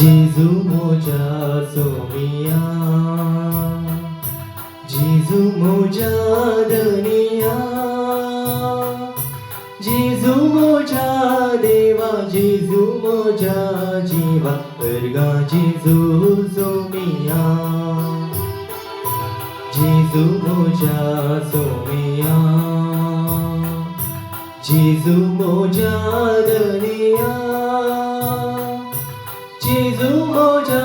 Jesu moja somia, Jesu moja dania, Jesu moja deva, Jesu moja jiva, erga Jesu somia, Jesu moja somia, Jesu moja dania. Jesu moja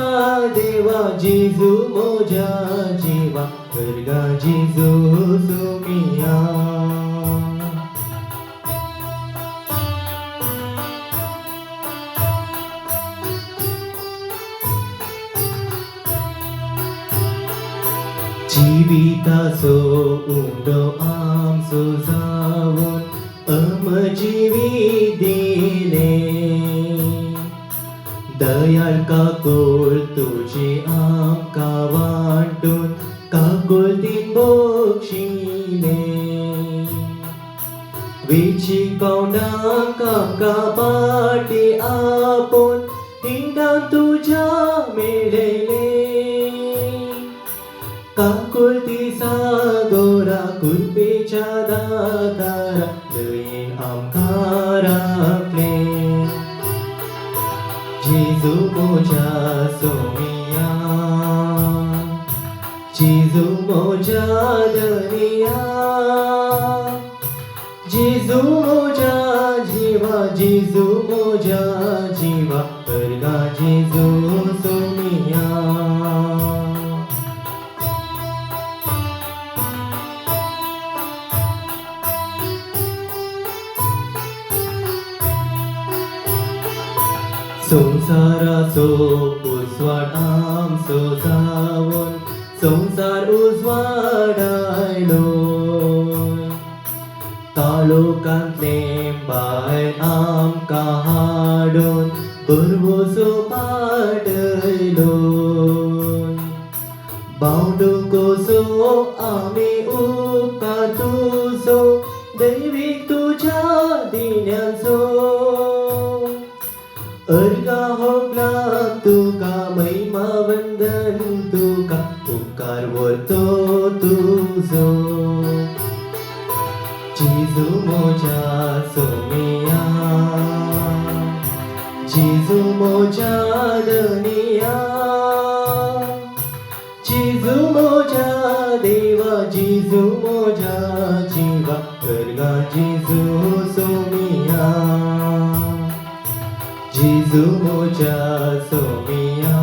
deva, Jesu moja jiva, erga Jesu sumia. Jivita so undo am so zawon amjivi dile. Dayal काकुळ तुझी आमका वांटून काकुळ तीन बोक्षिले विची कौंडांक आमका पाटी आपून हिंडान तुझ्या मेळयले काकुळ ती सागोरा कुल्पेच्या दातारा दयेन आमकां राखले Jesu moja somia, Jesu moja dania, Jesu moja jiva, Jesu moja jiva, erga Jesu somia. संसारा सो उजवाड आमचो जावन संसार उजवाडायलो काळोखांतले भायर आमकां हाडून बरवोसो पाडयलो बावडुकोसो आमी उपकार तुजो दैवीक तुज्या दिन्यांचो अर्गा होगला तुका महिमा वंदन तुका उपकार वर्तो तुझो Jesu moja somia, Jesu moja dania, Jesu moja deva, Jesu moja jiva, erga Jesu somia. Jesu moja somia,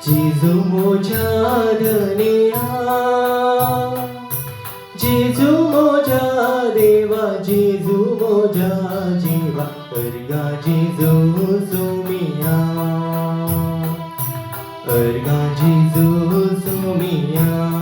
Jesu moja dania, Jesu moja deva, Jesu moja jiva, erga Jesu somia, erga Jesu somia.